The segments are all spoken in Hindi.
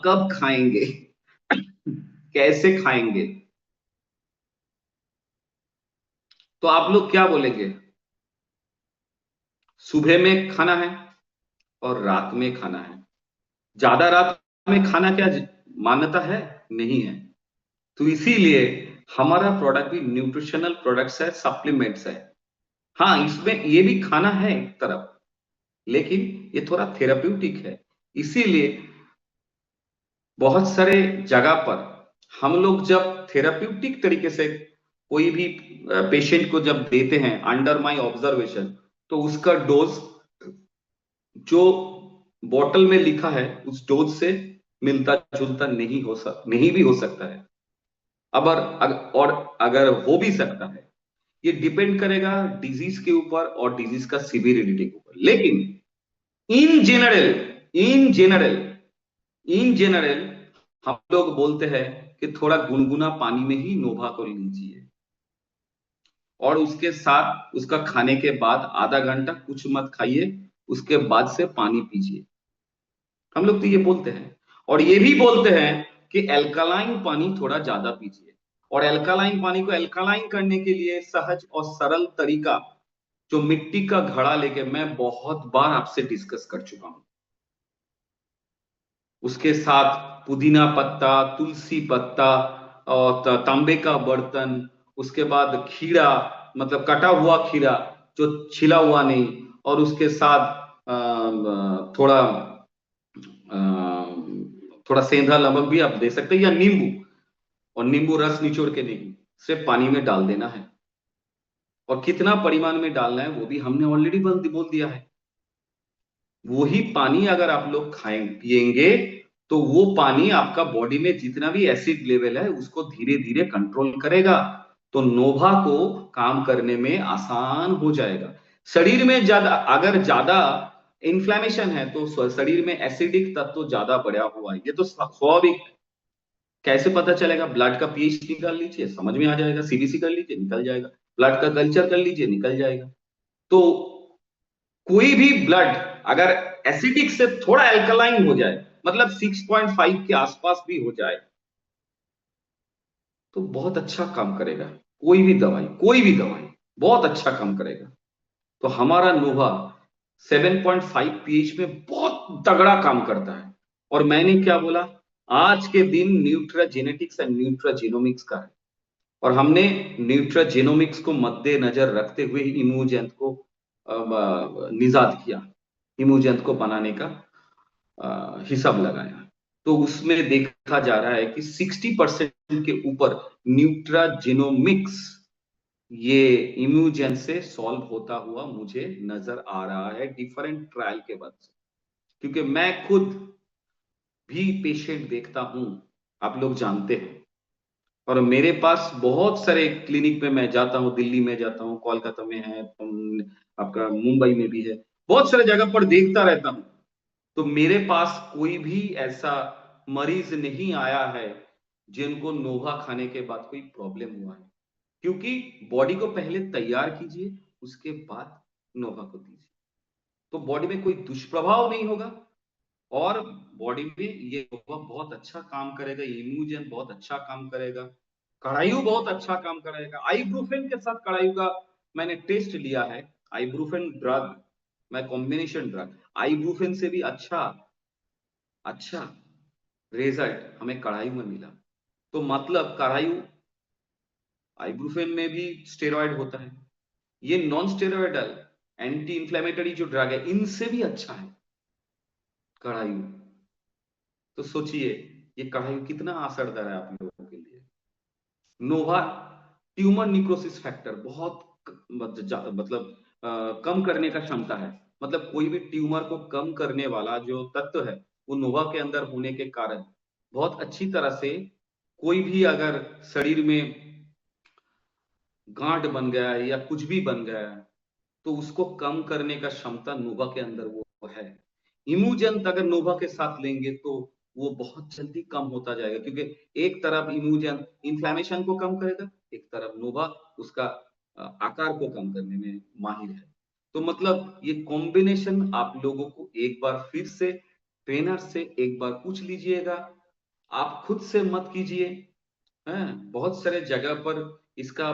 कब खाएंगे, कैसे खाएंगे, तो आप लोग क्या बोलेंगे? सुबह में खाना है और रात में खाना है। ज्यादा रात में खाना क्या मान्यता है? नहीं है। तो इसीलिए हमारा प्रोडक्ट भी न्यूट्रिशनल प्रोडक्ट्स है, सप्लीमेंट्स है। हाँ, इसमें ये भी खाना है एक तरफ, लेकिन ये थोड़ा थेराप्यूटिक है। इसीलिए बहुत सारे जगह पर हम लोग जब थेराप्यूटिक तरीके से कोई भी पेशेंट को जब देते हैं अंडर माय ऑब्जर्वेशन, तो उसका डोज जो बॉटल में लिखा है उस डोज से मिलता जुलता नहीं भी हो सकता है। और अगर हो भी सकता है, ये डिपेंड करेगा डिजीज के ऊपर और डिजीज का सिवियरिटी के ऊपर। लेकिन in general in general in general हम लोग बोलते हैं कि थोड़ा गुनगुना पानी में ही नोभा को लीजिए, और उसके साथ उसका खाने के बाद आधा घंटा कुछ मत खाइए, उसके बाद से पानी पीजिए। हम लोग तो ये बोलते हैं, और ये भी बोलते हैं कि एल्कलाइन पानी थोड़ा ज्यादा पीजिए। और एल्कलाइन पानी को एल्कलाइन करने के लिए सहज और सरल तरीका, जो मिट्टी का घड़ा लेके मैं बहुत बार आपसे डिस्कस कर चुका हूं, उसके साथ पुदीना पत्ता, तुलसी पत्ता और तांबे का बर्तन, उसके बाद खीरा, मतलब कटा हुआ खीरा जो छिला हुआ नहीं, और उसके साथ थोड़ा थोड़ा सेंधा नमक भी आप दे सकते हैं, या नींबू, और नींबू रस निचोड़ के नहीं, सिर्फ पानी में डाल देना है। और कितना परिमाण में डालना है वो भी हमने ऑलरेडी बोल दिया है। वही पानी अगर आप लोग खाएं पिएंगे, तो वो पानी आपका बॉडी में जितना भी एसिड लेवल है उसको धीरे धीरे कंट्रोल करेगा। तो नोभा को काम करने में आसान हो जाएगा। शरीर में ज्यादा अगर ज्यादा इन्फ्लेमेशन है तो शरीर में एसिडिक तत्व ज्यादा बढ़ा हुआ है, ये तो स्वाभाविक है। कैसे पता चलेगा? ब्लड का पीएच निकाल लीजिए, समझ में आ जाएगा। सीबीसी कर लीजिए, निकल जाएगा। ब्लड का कल्चर कर लीजिए, निकल जाएगा। तो कोई भी ब्लड अगर एसिडिक से थोड़ा एल्कलाइन हो जाए, मतलब 6.5 के आसपास भी हो जाए, तो बहुत अच्छा काम करेगा। कोई भी दवाई बहुत अच्छा काम करेगा। तो हमारा नोवा 7.5 पीएच में बहुत तगड़ा काम करता है। और मैंने क्या बोला, आज के दिन न्यूट्राजेनेटिक्स एंड न्यूट्राजीनोमिक्स का है, और हमने न्यूट्राजीनोमिक्स को मद्देनजर रखते हुए इम्यूजेंट को निजात किया, इम्यूजेंट को बनाने का हिसाब लगाया। तो उसमें देखा जा रहा है कि 60% के ऊपर न्यूट्राजीनोमिक्स ये इम्यूजेन से सॉल्व होता हुआ मुझे नजर आ रहा है डिफरेंट ट्रायल के बाद से। क्योंकि मैं खुद भी पेशेंट देखता हूं, आप लोग जानते हैं। और मेरे पास बहुत सारे क्लिनिक में मैं जाता हूँ, दिल्ली में जाता हूँ, कोलकाता में है, आपका मुंबई में भी है, बहुत सारे जगह पर देखता रहता हूँ। तो मेरे पास कोई भी ऐसा मरीज नहीं आया है जिनको नोवा खाने के बाद कोई प्रॉब्लम हुआ है। क्योंकि बॉडी को पहले तैयार कीजिए, उसके बाद नोवा को दीजिए, तो बॉडी में कोई दुष्प्रभाव नहीं होगा। और बॉडी में ये नोवा बहुत अच्छा काम करेगा, इम्यूजन बहुत अच्छा काम करेगा, कड़ायु बहुत अच्छा काम करेगा। आइब्रूफेन के साथ कड़ायु का मैंने टेस्ट लिया है। आइब्रूफेन ड्रग, मैं कॉम्बिनेशन ड्रग, आइब्रूफेन से भी अच्छा अच्छा रिजल्ट हमें कड़ायु में मिला। तो मतलब कड़ायु, आइब्रूफेन में भी स्टेरॉयड होता है, ये नॉन स्टेरॉयडल एंटी इंफ्लेमेटरी जो ड्रग है इनसे भी अच्छा है कड़ायु। तो सोचिए ये कड़ायु कितना असरदार है आप लोगों के लिए। नोवा ट्यूमर निक्रोसिस फैक्टर बहुत मतलब कम करने का क्षमता है। मतलब कोई भी ट्यूमर को कम करने वाला जो तत्व है वो नोवा के अंदर होने के कारण बहुत अच्छी तरह से, कोई भी अगर शरीर में गांठ बन गया है या कुछ भी बन गया है, तो उसको कम करने का क्षमता नोवा के अंदर वो है। इम्यूजेंट अगर नोवा के साथ लेंगे तो वो बहुत जल्दी कम होता जाएगा, क्योंकि एक तरफ इम्यूजेंट इन्फ्लेमेशन को कम करेगा, एक तरफ नोवा उसका आकार को कम करने में माहिर है। तो मतलब ये कॉम्बिनेशन आप लोगों को एक बार फिर से ट्रेनर से एक बार पूछ लीजिएगा, आप खुद से मत कीजिए। हैं, बहुत सारे जगह पर इसका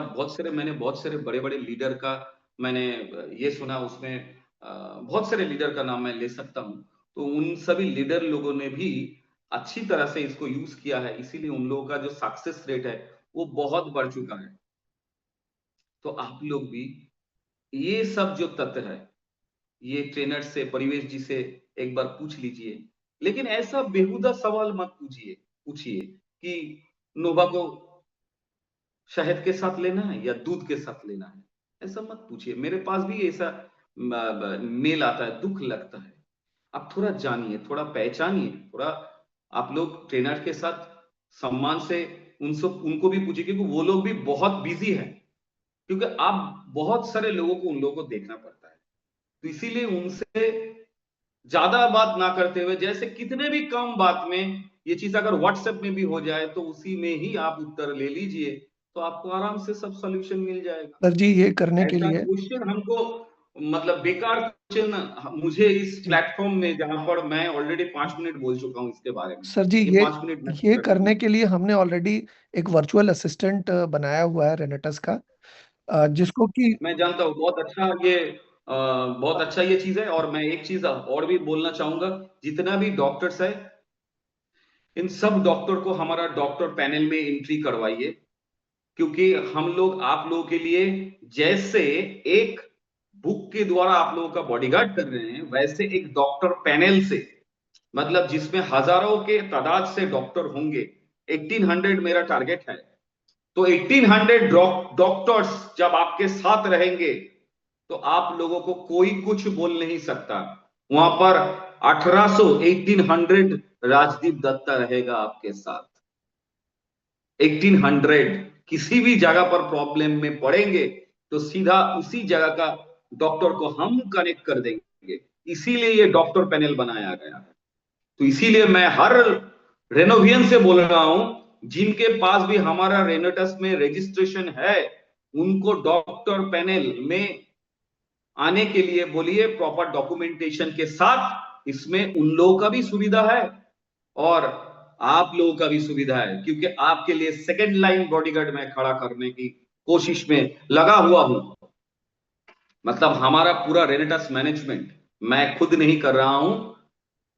मैंने बहुत सारे बड़े बड़े लीडर का मैंने ये सुना, उसमें बहुत सारे लीडर का नाम मैं ले सकता हूँ। तो उन सभी लीडर लोगों ने भी अच्छी तरह से इसको यूज किया है, इसीलिए उन लोगों का जो सक्सेस रेट है वो बहुत बढ़ चुका है। तो आप लोग भी ये सब जो तथ्य है, ये ट्रेनर से, परिवेश जी से एक बार पूछ लीजिए। लेकिन ऐसा बेहुदा सवाल मत पूछिए पूछिए कि नोवा को शहद के साथ लेना है या दूध के साथ लेना है, ऐसा मत पूछिए। मेरे पास भी ऐसा मेल आता है, दुख लगता है। आप थोड़ा जानिए, थोड़ा पहचानिए, थोड़ा आप लोग ट्रेनर के साथ सम्मान से उनको भी पूछिए, क्योंकि वो लोग भी बहुत बिजी है। क्योंकि आप बहुत सारे लोगों को, उन लोगों को देखना पड़ता है, तो इसीलिए उनसे ज्यादा बात ना करते हुए, जैसे कितने भी कम बात में ये चीज अगर व्हाट्सएप में भी हो जाए तो उसी में ही आप उत्तर ले लीजिए, तो आपको आराम से सब सॉल्यूशन मिल जाएगा। सर जी ये करने के ऐसा लिए, क्वेश्चन हमको, मतलब बेकार क्वेश्चन मुझे इस जी प्लेटफॉर्म में, जहां पर मैं ऑलरेडी 5 मिनट बोल चुका हूं इसके बारे में, सर जी, ये ये 5 मिनट मैं ये कर करने दूंगा। के लिए हमने ऑलरेडी एक वर्चुअल असिस्टेंट बनाया हुआ है रेनेटस का, जिसको कि मैं जानता हूँ, बहुत अच्छा ये चीज है। और मैं एक चीज और भी बोलना चाहूंगा, जितना भी डॉक्टर्स है, इन सब डॉक्टर को हमारा डॉक्टर पैनल में एंट्री करवाइए। क्योंकि हम लोग आप लोगों के लिए जैसे एक बुक के द्वारा आप लोगों का बॉडीगार्ड कर रहे हैं, वैसे एक डॉक्टर पैनल से, मतलब जिसमें हजारों के तादाद से डॉक्टर होंगे, 1800 मेरा टारगेट है। तो 1800 डॉक्टर्स जब आपके साथ रहेंगे, तो आप लोगों को कोई कुछ बोल नहीं सकता। वहां पर 1800 राजदीप दत्ता रहेगा आपके साथ। 1800 किसी भी जगह पर प्रॉब्लम में पड़ेंगे तो सीधा उसी जगह का डॉक्टर को हम कनेक्ट कर देंगे। इसीलिए ये डॉक्टर पैनल बनाया गया है। तो इसीलिए मैं हर रेनोवियन से बोल रहा हूं, जिनके पास भी हमारा रेनोटस में रजिस्ट्रेशन है, उनको डॉक्टर पैनल में आने के लिए बोलिए, प्रॉपर डॉक्यूमेंटेशन के साथ। इसमें उन लोगों का भी सुविधा है और आप लोगों का भी सुविधा है, क्योंकि आपके लिए सेकंड लाइन बॉडीगार्ड में खड़ा करने की कोशिश में लगा हुआ हूं। मतलब हमारा पूरा रेनेटस मैनेजमेंट मैं खुद नहीं कर रहा हूं,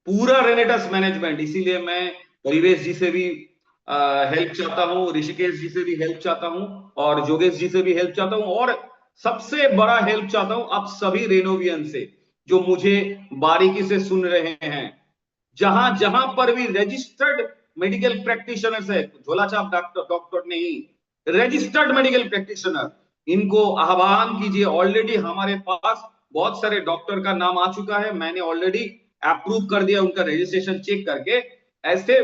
पूरा रेनेटस मैनेजमेंट। इसीलिए मैं परिवेश जी से भी हेल्प चाहता हूं, ऋषिकेश जी से भी हेल्प चाहता हूं, और जोगेश जी से भी हेल्प चाहता हूं, और सबसे बड़ा हेल्प चाहता हूं आप सभी रेनोवियन से, जो मुझे बारीकी से सुन रहे हैं। जहां जहां पर भी रजिस्टर्ड मेडिकल प्रैक्टिशनर्स है, झोला छाप डॉक्टर डॉक्टर नहीं, रजिस्टर्ड मेडिकल प्रैक्टिशनर, इनको आह्वान कीजिए। ऑलरेडी हमारे पास बहुत सारे डॉक्टर का नाम आ चुका है, मैंने ऑलरेडी अप्रूव कर दिया उनका रजिस्ट्रेशन चेक करके। ऐसे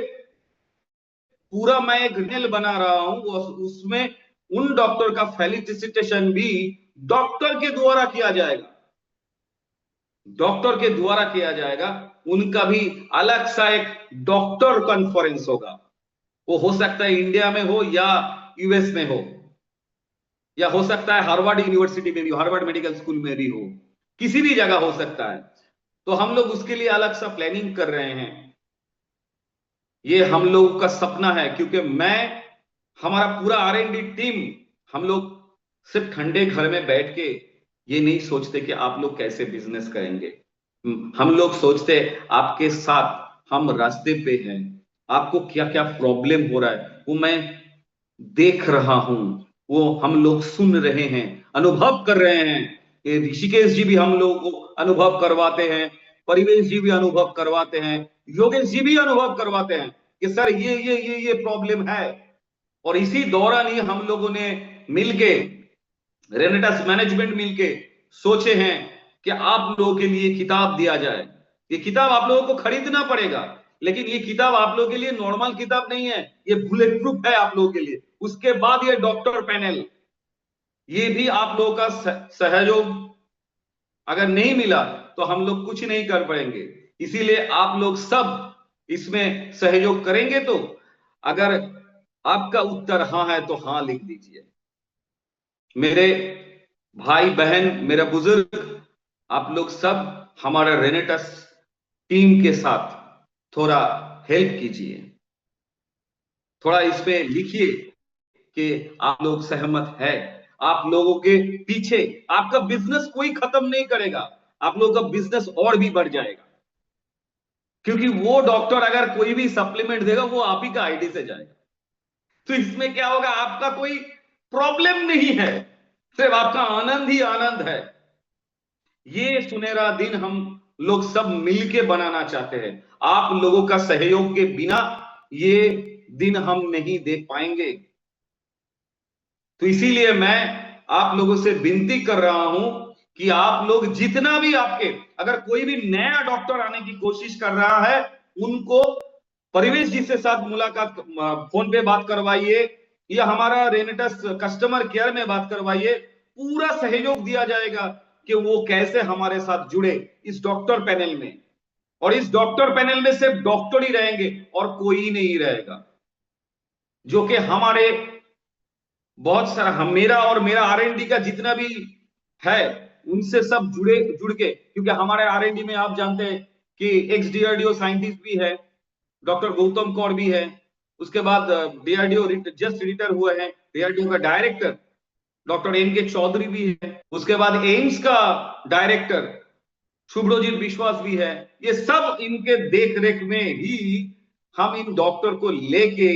पूरा मैं एक मेल बना रहा हूं, उसमें उन डॉक्टर का फेलिसिटेशन भी डॉक्टर के द्वारा किया जाएगा, डॉक्टर के द्वारा किया जाएगा। उनका भी अलग सा एक डॉक्टर कॉन्फ्रेंस होगा। वो हो सकता है इंडिया में हो या यूएस में हो, या हो सकता है हार्वर्ड यूनिवर्सिटी में भी, हार्वर्ड मेडिकल स्कूल में भी हो, किसी भी जगह हो सकता है। तो हम लोग उसके लिए अलग सा प्लानिंग कर रहे हैं। ये हम लोग का सपना है, क्योंकि मैं, हमारा पूरा R&D टीम, हम लोग सिर्फ ठंडे घर में बैठ के ये नहीं सोचते कि आप लोग कैसे बिजनेस करेंगे। हम लोग सोचते आपके साथ हम रास्ते पे हैं, आपको क्या क्या प्रॉब्लम हो रहा है वो मैं देख रहा हूं, वो हम लोग सुन रहे हैं, अनुभव कर रहे हैं। ये ऋषिकेश जी भी हम लोगों को अनुभव करवाते हैं, परिवेश जी भी अनुभव करवाते हैं, योगेश जी भी अनुभव करवाते हैं कि सर ये प्रॉब्लम है। और इसी दौरान ही हम लोगों ने मिलके, रेनेटस मैनेजमेंट मिलके सोचे हैं कि आप लोगों के लिए किताब दिया जाए। ये किताब आप लोगों को खरीदना पड़ेगा, लेकिन ये किताब आप लोगों के लिए नॉर्मल किताब नहीं है, ये बुलेट प्रूफ है आप लोगों के लिए। उसके बाद ये डॉक्टर पैनल, ये भी आप लोगों का सहयोग अगर नहीं मिला तो हम लोग कुछ नहीं कर पाएंगे। इसीलिए आप लोग सब इसमें सहयोग करेंगे। तो अगर आपका उत्तर हाँ है तो हाँ लिख दीजिए। मेरे भाई बहन, मेरा बुजुर्ग, आप लोग सब हमारा रेनेटस टीम के साथ थोड़ा हेल्प कीजिए, थोड़ा इस पे लिखिए कि आप लोग सहमत है। आप लोगों के पीछे आपका बिजनेस कोई खत्म नहीं करेगा, आप लोगों का बिजनेस और भी बढ़ जाएगा, क्योंकि वो डॉक्टर अगर कोई भी सप्लीमेंट देगा वो आप ही का आईडी से जाएगा। तो इसमें क्या होगा, आपका कोई प्रॉब्लम नहीं है, सिर्फ आपका आनंद ही आनंद है। ये सुनहरा दिन हम लोग सब मिलके बनाना चाहते हैं। आप लोगों का सहयोग के बिना ये दिन हम नहीं देख पाएंगे। तो इसीलिए मैं आप लोगों से विनती कर रहा हूं कि आप लोग जितना भी आपके, अगर कोई भी नया डॉक्टर आने की कोशिश कर रहा है, उनको परिवेश जी से साथ मुलाकात, फोन पे बात करवाइए या हमारा रेनेटस कस्टमर केयर में बात करवाइए। पूरा सहयोग दिया जाएगा कि वो कैसे हमारे साथ जुड़े इस डॉक्टर पैनल में। और इस डॉक्टर पैनल में सिर्फ डॉक्टर ही रहेंगे और कोई नहीं रहेगा, जो कि हमारे बहुत सारा, हम मेरा और मेरा आरएनडी का जितना भी है उनसे सब जुड़ के, क्योंकि हमारे आरएनडी में आप जानते हैं कि एक्स डीआरडीओ साइंटिस्ट भी है, डॉक्टर गौतम कौर भी है, उसके बाद डीआरडीओ जस्ट रिटायर हुए हैं, डीआरडीओ का डायरेक्टर डॉक्टर एन के चौधरी भी है, उसके बाद एम्स का डायरेक्टर शुभ्रोजीत विश्वास भी है। ये सब इनके देख रेख में ही हम इन डॉक्टर को लेके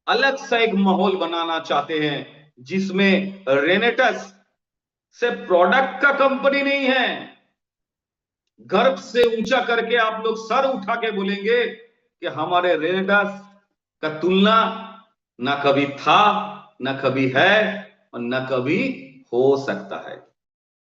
अलग सा एक माहौल बनाना चाहते हैं, जिसमें रेनेटस से प्रोडक्ट का कंपनी नहीं है। गर्व से ऊंचा करके आप लोग सर उठा के बोलेंगे कि हमारे रेनेटस का तुलना ना कभी था, ना कभी है और ना कभी हो सकता है।